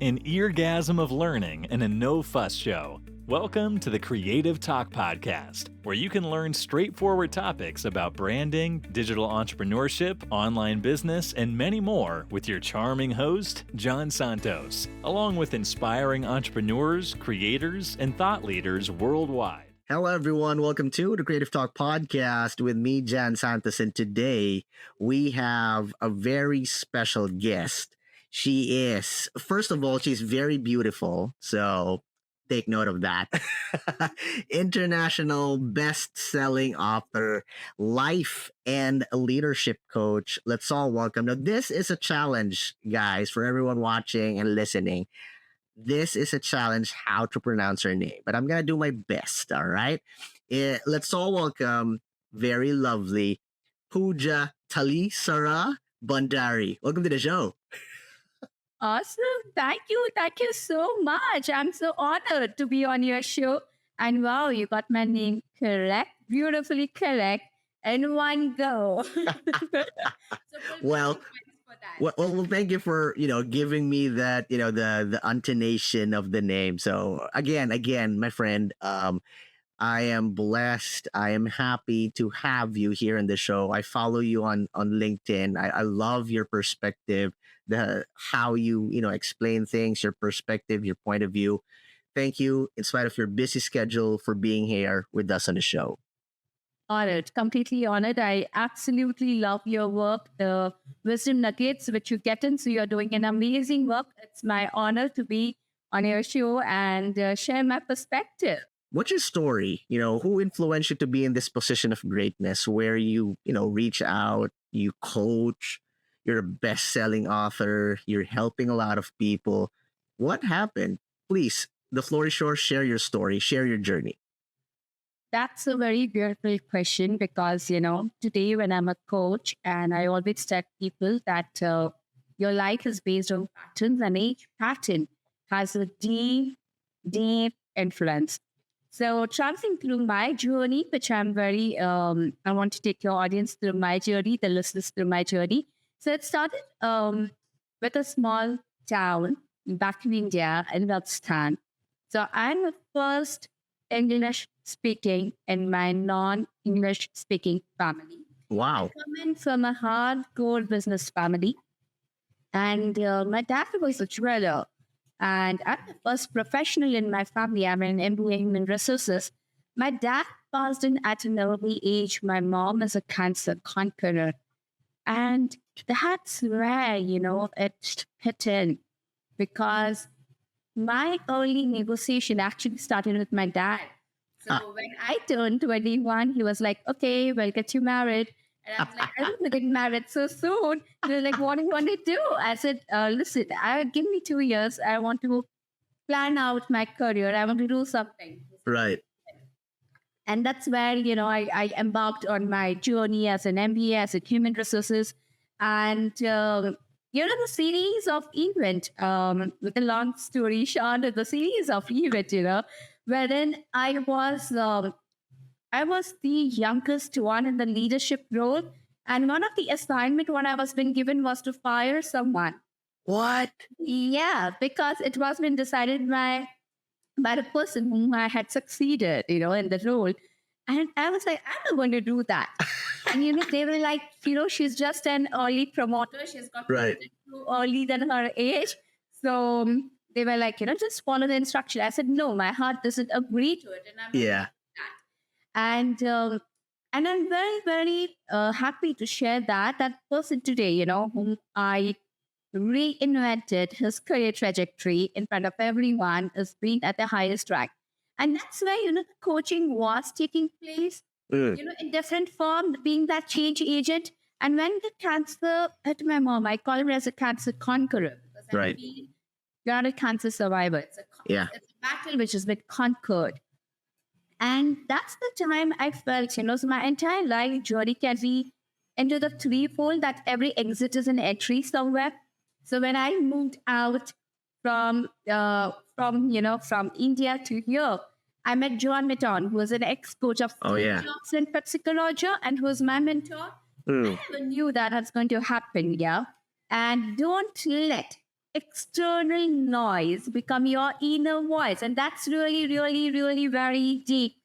An eargasm of learning and a no-fuss show. Welcome to the Creative Talk Podcast, where you can learn straightforward topics about branding, digital entrepreneurship, online business, and many more with your charming host, John Santos, along with inspiring entrepreneurs, creators, and thought leaders worldwide. Hello, everyone. Welcome to the Creative Talk Podcast with me, Jan Santos. And today we have a very special guest. She is, first of all, she's very beautiful. So take note of that. International best-selling author, life and leadership coach. Let's all welcome. Now, this is a challenge, guys, for everyone watching and listening. This is a challenge how to pronounce her name, but I'm going to do my best, all right? Let's all welcome very lovely Pooja Talisara Bandari. Welcome to the show. Awesome. Thank you. Thank you so much. I'm so honored to be on your show. And wow, you got my name correct, beautifully correct, in one go. Well, thank you for, giving me that, the intonation of the name. So again, my friend, I am blessed. I am happy to have you here in the show. I follow you on LinkedIn. I love your perspective, how you explain things, your perspective, your point of view. Thank you, in spite of your busy schedule, for being here with us on the show. Honored, completely honored. I absolutely love your work, the wisdom nuggets which you get in. So you're doing an amazing work. It's my honor to be on your show and share my perspective. What's your story? Who influenced you to be in this position of greatness where you reach out, you coach, you're a best-selling author, you're helping a lot of people. What happened? Please, the floor is yours. Share your story, share your journey. That's a very beautiful question because, today when I'm a coach and I always tell people that your life is based on patterns and each pattern has a deep, deep influence. So traveling through my journey, which I'm very, I want to take your audience through my journey, the listeners through my journey. So it started with a small town back in India, in Rajasthan. So I'm the first English speaking in my non-English speaking family. Wow. I come in from a hardcore business family. And my dad was a jeweler. And I'm the first professional in my family. I'm an MBA in human resources. My dad passed in at an early age. My mom is a cancer conqueror. And that's where, it hit in. Because my early negotiation actually started with my dad. So when I turned 21, he was like, okay, we'll get you married. And I was like, I don't want to get married so soon. And they're like, what do you want to do? I said, listen, give me 2 years. I want to plan out my career. I want to do something. Right. And that's where, I embarked on my journey as an MBA, as a human resources. And, the series of event, with a long story short, the series of event, wherein I was the youngest one in the leadership role. And one of the assignment what I was being given was to fire someone. What? Yeah, because it was been decided by the person whom I had succeeded, in the role. And I was like, I'm not going to do that. And, they were like, she's just an early promoter. She's got right too early than her age. So they were like, just follow the instruction. I said, no, my heart doesn't agree to it. And I'm yeah. And I'm very, very happy to share that person today, whom I reinvented his career trajectory in front of everyone is being at the highest rank. And that's where, the coaching was taking place, in different form, being that change agent. And when the cancer hit my mom, I call her as a cancer conqueror. Right. You're not a cancer survivor. It's a battle which has been conquered. And that's the time I felt, so my entire life journey can be into the threefold that every exit is an entry somewhere. So when I moved out from India to here, I met John Mitton, who was an ex-coach of jobs in PepsiCo Roger, and who was my mentor. I never knew that was going to happen, yeah. And don't let external noise become your inner voice. And that's really, really, really very deep.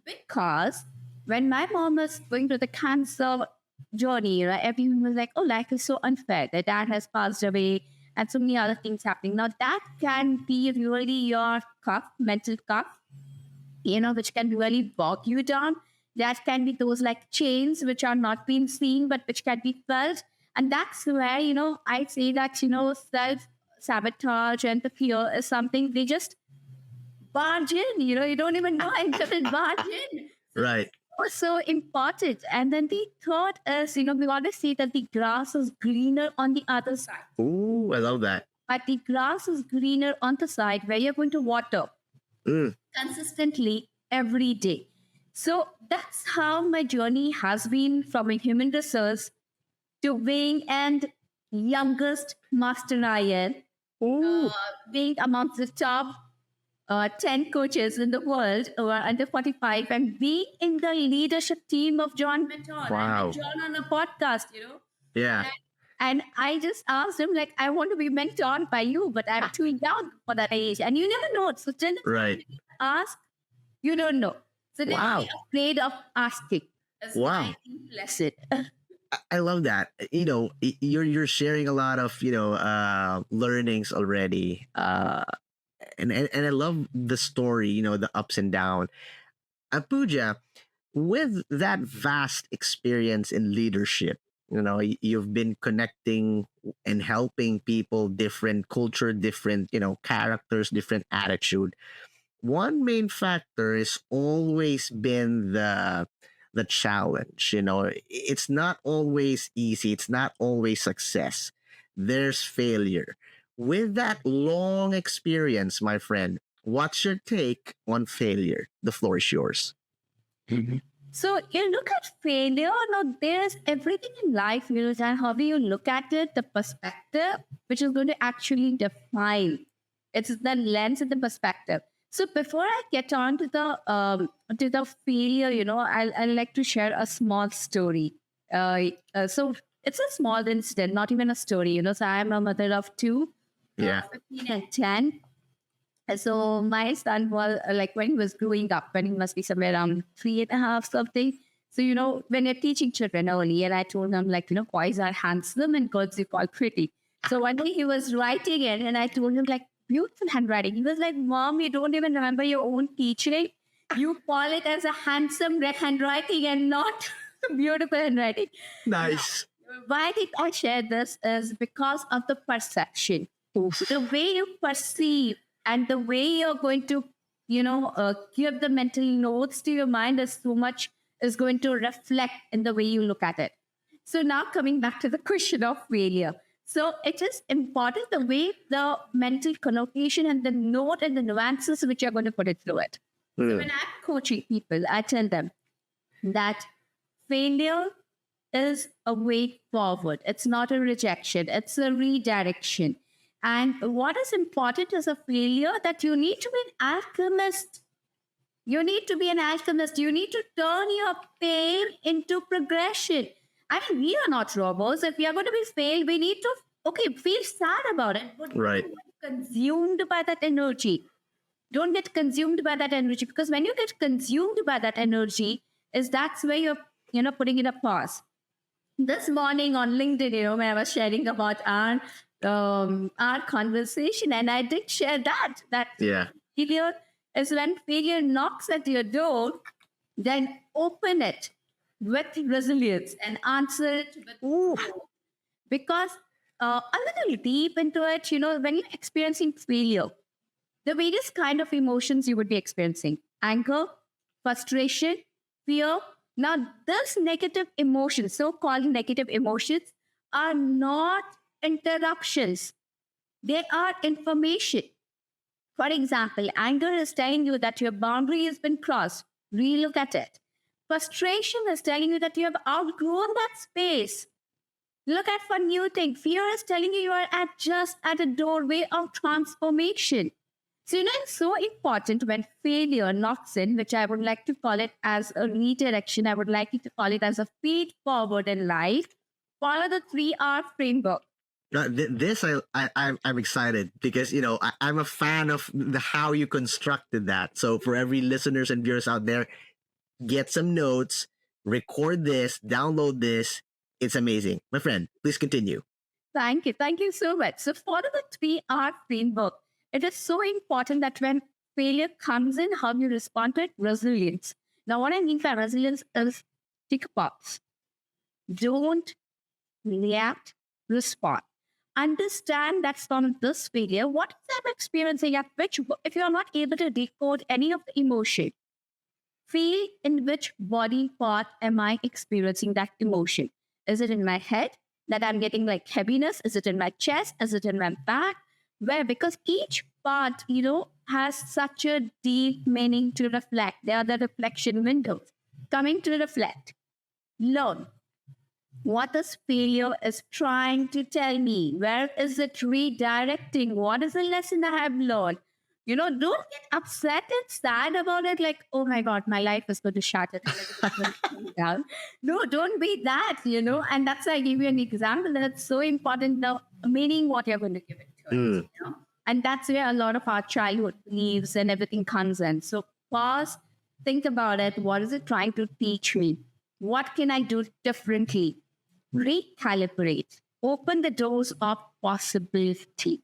Because when my mom was going through the cancer journey, right, everyone was like, oh, life is so unfair. The dad has passed away and so many other things happening. Now, that can be really your cuff, mental cuff, which can really bog you down. That can be those like chains which are not being seen, but which can be felt. And that's where, I say that, self sabotage and the fear is something they just barge in, you don't even know until it barge in. Right. Was so important. And then the third is, we always say that the grass is greener on the other side. Ooh, I love that. But the grass is greener on the side where you're going to water consistently every day. So that's how my journey has been from a human resource to being and youngest master IN, being amongst the top 10 coaches in the world who are under 45 and being in the leadership team of John Mitton. Wow. And John on a podcast, Yeah. And I just asked him, like, I want to be mentored by you, but I'm too young for that age. And you never know. So tell Right. ask, you don't know. So don't be afraid of asking. That's Wow. Lesson. I love that. You're sharing a lot of learnings already. And I love the story. The ups and downs. Pooja, with that vast experience in leadership, you've been connecting and helping people, different culture, different characters, different attitude. One main factor has always been the challenge. It's not always easy. It's not always success. There's failure. With that long experience, my friend, what's your take on failure? The floor is yours. So you look at failure. Now there's everything in life, and how you look at it, the perspective, which is going to actually define. It's the lens and the perspective. So before I get on to the failure, I'll like to share a small story. So it's a small incident, not even a story. So I'm a mother of two, 15 and 10. So my son was when he was growing up, when he must be somewhere around 3.5 something. So, when you're teaching children early, and I told them boys are handsome and girls you call pretty. So one day he was writing it and I told him beautiful handwriting. He was like, Mom, you don't even remember your own teaching. You call it as a handsome handwriting and not beautiful handwriting. Nice. Now, why did I share this is because of the perception. The way you perceive and the way you're going to, give the mental notes to your mind is going to reflect in the way you look at it. So now coming back to the question of failure. So it is important the way the mental connotation and the note and the nuances which you're going to put it through it. So when I'm coaching people, I tell them that failure is a way forward. It's not a rejection. It's a redirection. And what is important is a failure that you need to be an alchemist. You need to be an alchemist. You need to turn your pain into progression. I mean, we are not robots. If we are going to be failed, we need to, feel sad about it. But Right. don't get consumed by that energy. Don't get consumed by that energy. Because when you get consumed by that energy, that's where you're putting it a pause. This morning on LinkedIn, when I was sharing about our conversation, and I did share that failure is when failure knocks at your door, then open it with resilience and answer it with hope. Because a little deep into it, when you're experiencing failure, the various kind of emotions you would be experiencing: anger, frustration, fear. Now, those negative emotions, so-called negative emotions, are not interruptions. They are information. For example, anger is telling you that your boundary has been crossed. Relook at it. Frustration is telling you that you have outgrown that space. Look at for new thing. Fear is telling you are just at a doorway of transformation. So, it's so important when failure knocks in, which I would like to call it as a redirection. I would like you to call it as a feed forward in life. Follow the 3R framework. This I'm excited because I'm a fan of the how you constructed that. So for every listeners and viewers out there, get some notes, record this, download this. It's amazing, my friend. Please continue. Thank you. Thank you so much. So, for the 3R framework, it is so important that when failure comes in, how you respond to it, resilience. Now, what I mean by resilience is take a pause. Don't react, respond. Understand that from this failure, what is I'm experiencing at which, if you're not able to decode any of the emotion, feel in which body part am I experiencing that emotion? Is it in my head that I'm getting like heaviness? Is it in my chest? Is it in my back? Where? Because each part, has such a deep meaning to reflect. They are the reflection windows. Coming to reflect, learn. What this failure is trying to tell me? Where is it redirecting? What is the lesson I have learned? Don't get upset and sad about it. Like, oh my God, my life is going to shatter. Down. No, don't be that, And that's why I give you an example that's so important. The meaning what you're going to give it to it, And that's where a lot of our childhood beliefs and everything comes in. So pause, think about it. What is it trying to teach me? What can I do differently? Recalibrate. Open the doors of possibility.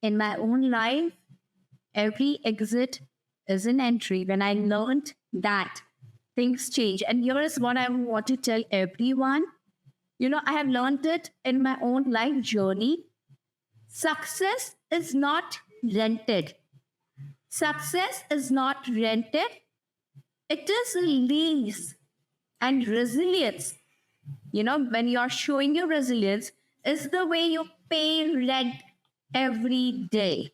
In my own life, every exit is an entry. When I learned that things change. And here is what I want to tell everyone. I have learned it in my own life journey. Success is not rented. Success is not rented. It is a lease. And resilience, when you're showing your resilience, is the way you pay rent every day.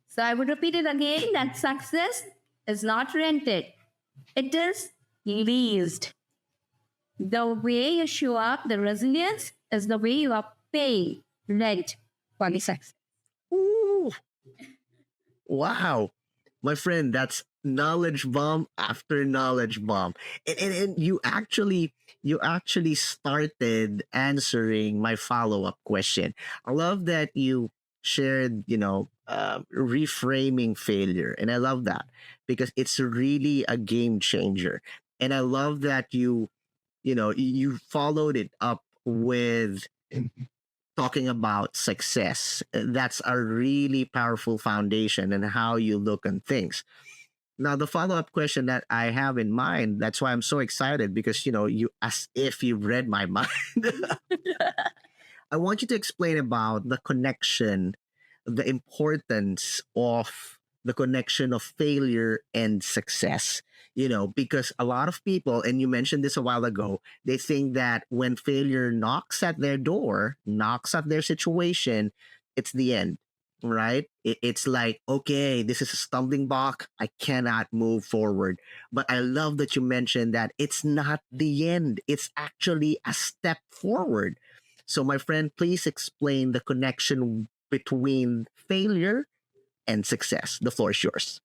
So I would repeat it again that success is not rented. It is leased. The way you show up, the resilience is the way you are paying rent for the success. Ooh. Wow. My friend, that's knowledge bomb after knowledge bomb. And you actually started answering my follow-up question. I love that you shared, reframing failure. And I love that because it's really a game changer. And I love that you followed it up with talking about success. That's a really powerful foundation and how you look on things. Now, the follow up question that I have in mind, that's why I'm so excited because, you as if you read my mind. I want you to explain about the connection, the importance of the connection of failure and success. Because a lot of people, and you mentioned this a while ago, they think that when failure knocks at their door, knocks at their situation, it's the end, right? It's like, okay, this is a stumbling block. I cannot move forward. But I love that you mentioned that it's not the end, it's actually a step forward. So, my friend, please explain the connection between failure and success. The floor is yours.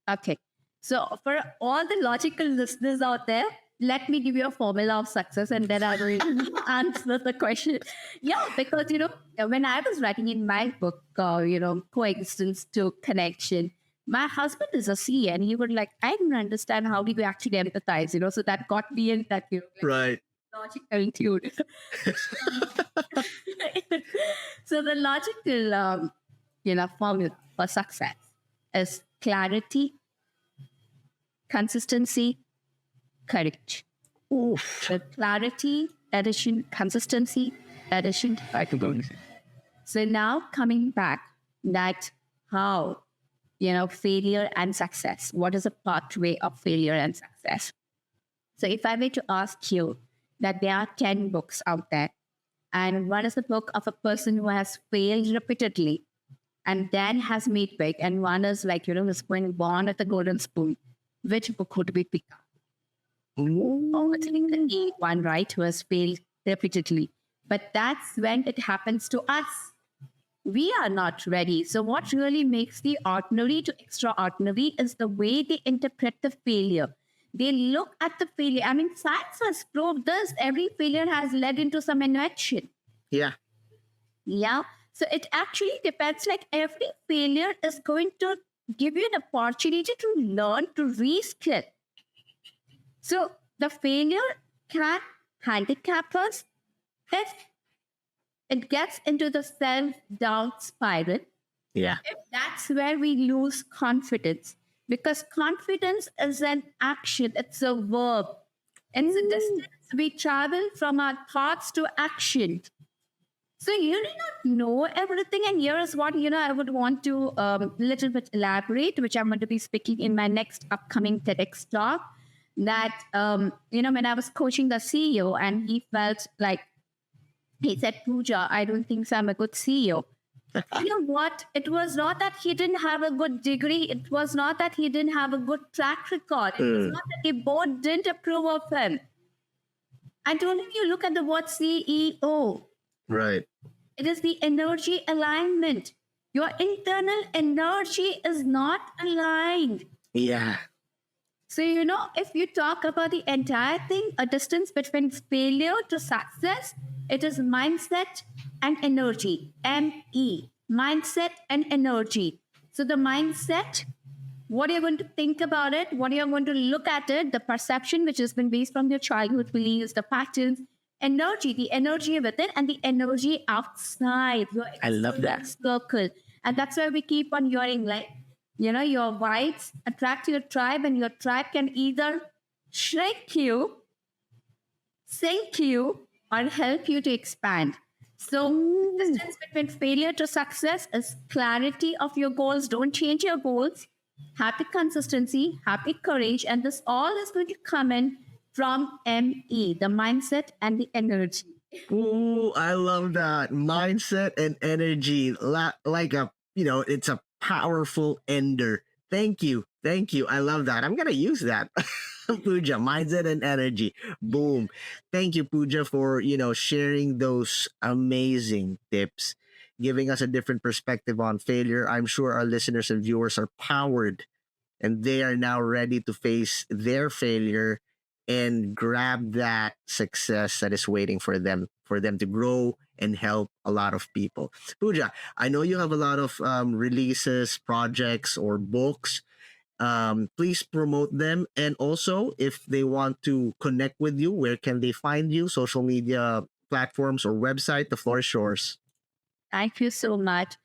Okay. So, for all the logical listeners out there, let me give you a formula of success and then I will answer the question. Yeah, because, when I was writing in my book, Coexistence to Connection, my husband is a CA and he would like, I didn't understand how do you actually empathize, so that got me in that, right. Logical tune. So the logical, formula for success is clarity, consistency, courage. Oof. The clarity, addition, consistency, addition, courage. So now coming back, that how, failure and success. What is a pathway of failure and success? So if I were to ask you that there are 10 books out there, and one is the book of a person who has failed repeatedly and then has made big, and one is like, was born at the golden spoon, which book would we pick up? Oh, it's like the one, right, who has failed repeatedly. But that's when it happens to us. We are not ready. So what really makes the ordinary to extraordinary is the way they interpret the failure. They look at the failure. I mean, science has proved this. Every failure has led into some invention. Yeah. Yeah. So it actually depends. Like every failure is going to give you an opportunity to learn, to reskill. So the failure can handicap us if it gets into the self-doubt spiral. Yeah. If that's where we lose confidence, because confidence is an action, it's a verb. It's a distance we travel from our thoughts to action. So you do not know everything, and here is what I would want to little bit elaborate, which I'm going to be speaking in my next upcoming TEDx talk. That when I was coaching the CEO, and he felt like he said, "Pooja, I don't think I'm a good CEO." You know what? It was not that he didn't have a good degree. It was not that he didn't have a good track record. It was not that the board didn't approve of him. I told him, you look at the word CEO. Right. It is the energy alignment. Your internal energy is not aligned. Yeah. So, if you talk about the entire thing, a distance between failure to success, it is mindset and energy. ME, mindset and energy. So the mindset, what you're going to think about it, what you're going to look at it, the perception which has been based from your childhood beliefs, the patterns, energy, the energy within and the energy outside. I love that. Circle. And that's why we keep on hearing like, your vibes attract your tribe, and your tribe can either shrink you, sink you, or help you to expand. So, distance between failure to success is clarity of your goals. Don't change your goals. Happy consistency, happy courage, and this all is going to come in from ME, the mindset and the energy. Ooh, I love that mindset and energy. Like it's a powerful ender. Thank you. I love that. I'm gonna use that. Pooja, mindset and energy. Boom. Thank you, Pooja, for sharing those amazing tips, giving us a different perspective on failure. I'm sure our listeners and viewers are powered, and they are now ready to face their failure and grab that success that is waiting for them to grow and help a lot of people. Pooja, I know you have a lot of releases, projects, or books. Please promote them. And also, if they want to connect with you, where can they find you? Social media platforms or website? The floor is yours. Thank you so much.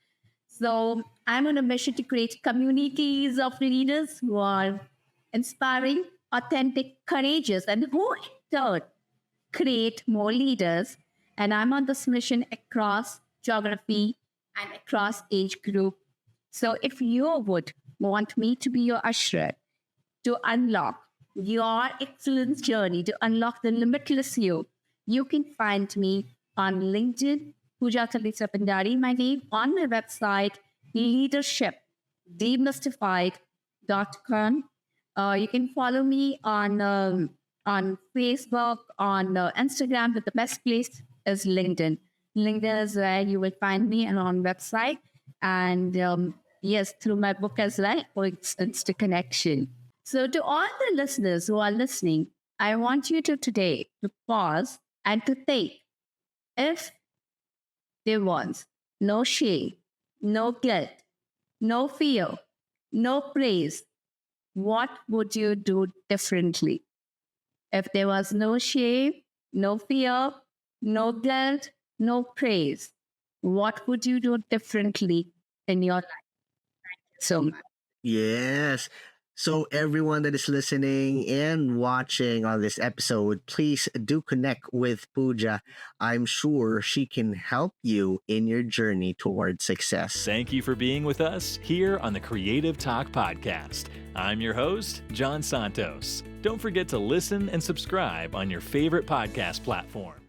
So I'm on a mission to create communities of leaders who are inspiring, authentic, courageous, and who in turn create more leaders. And I'm on this mission across geography and across age group. So if you would want me to be your usher to unlock your excellence journey, to unlock the limitless you can find me on LinkedIn, Pooja Talisa Bhandari, my name, on my website, leadershipdemystified.com. You can follow me on Facebook, on Instagram, but the best place is LinkedIn. LinkedIn is where you will find me, and on website. And yes, through my book as well, Insta Connection. So to all the listeners who are listening, I want you today to pause and to think, if there was no shame, no guilt, no fear, no praise, what would you do differently? If there was no shame, no fear, no guilt, no praise, what would you do differently in your life? Thank you so much. Yes. So everyone that is listening and watching on this episode, please do connect with Pooja. I'm sure she can help you in your journey towards success. Thank you for being with us here on the Creative Talk Podcast. I'm your host, John Santos. Don't forget to listen and subscribe on your favorite podcast platform.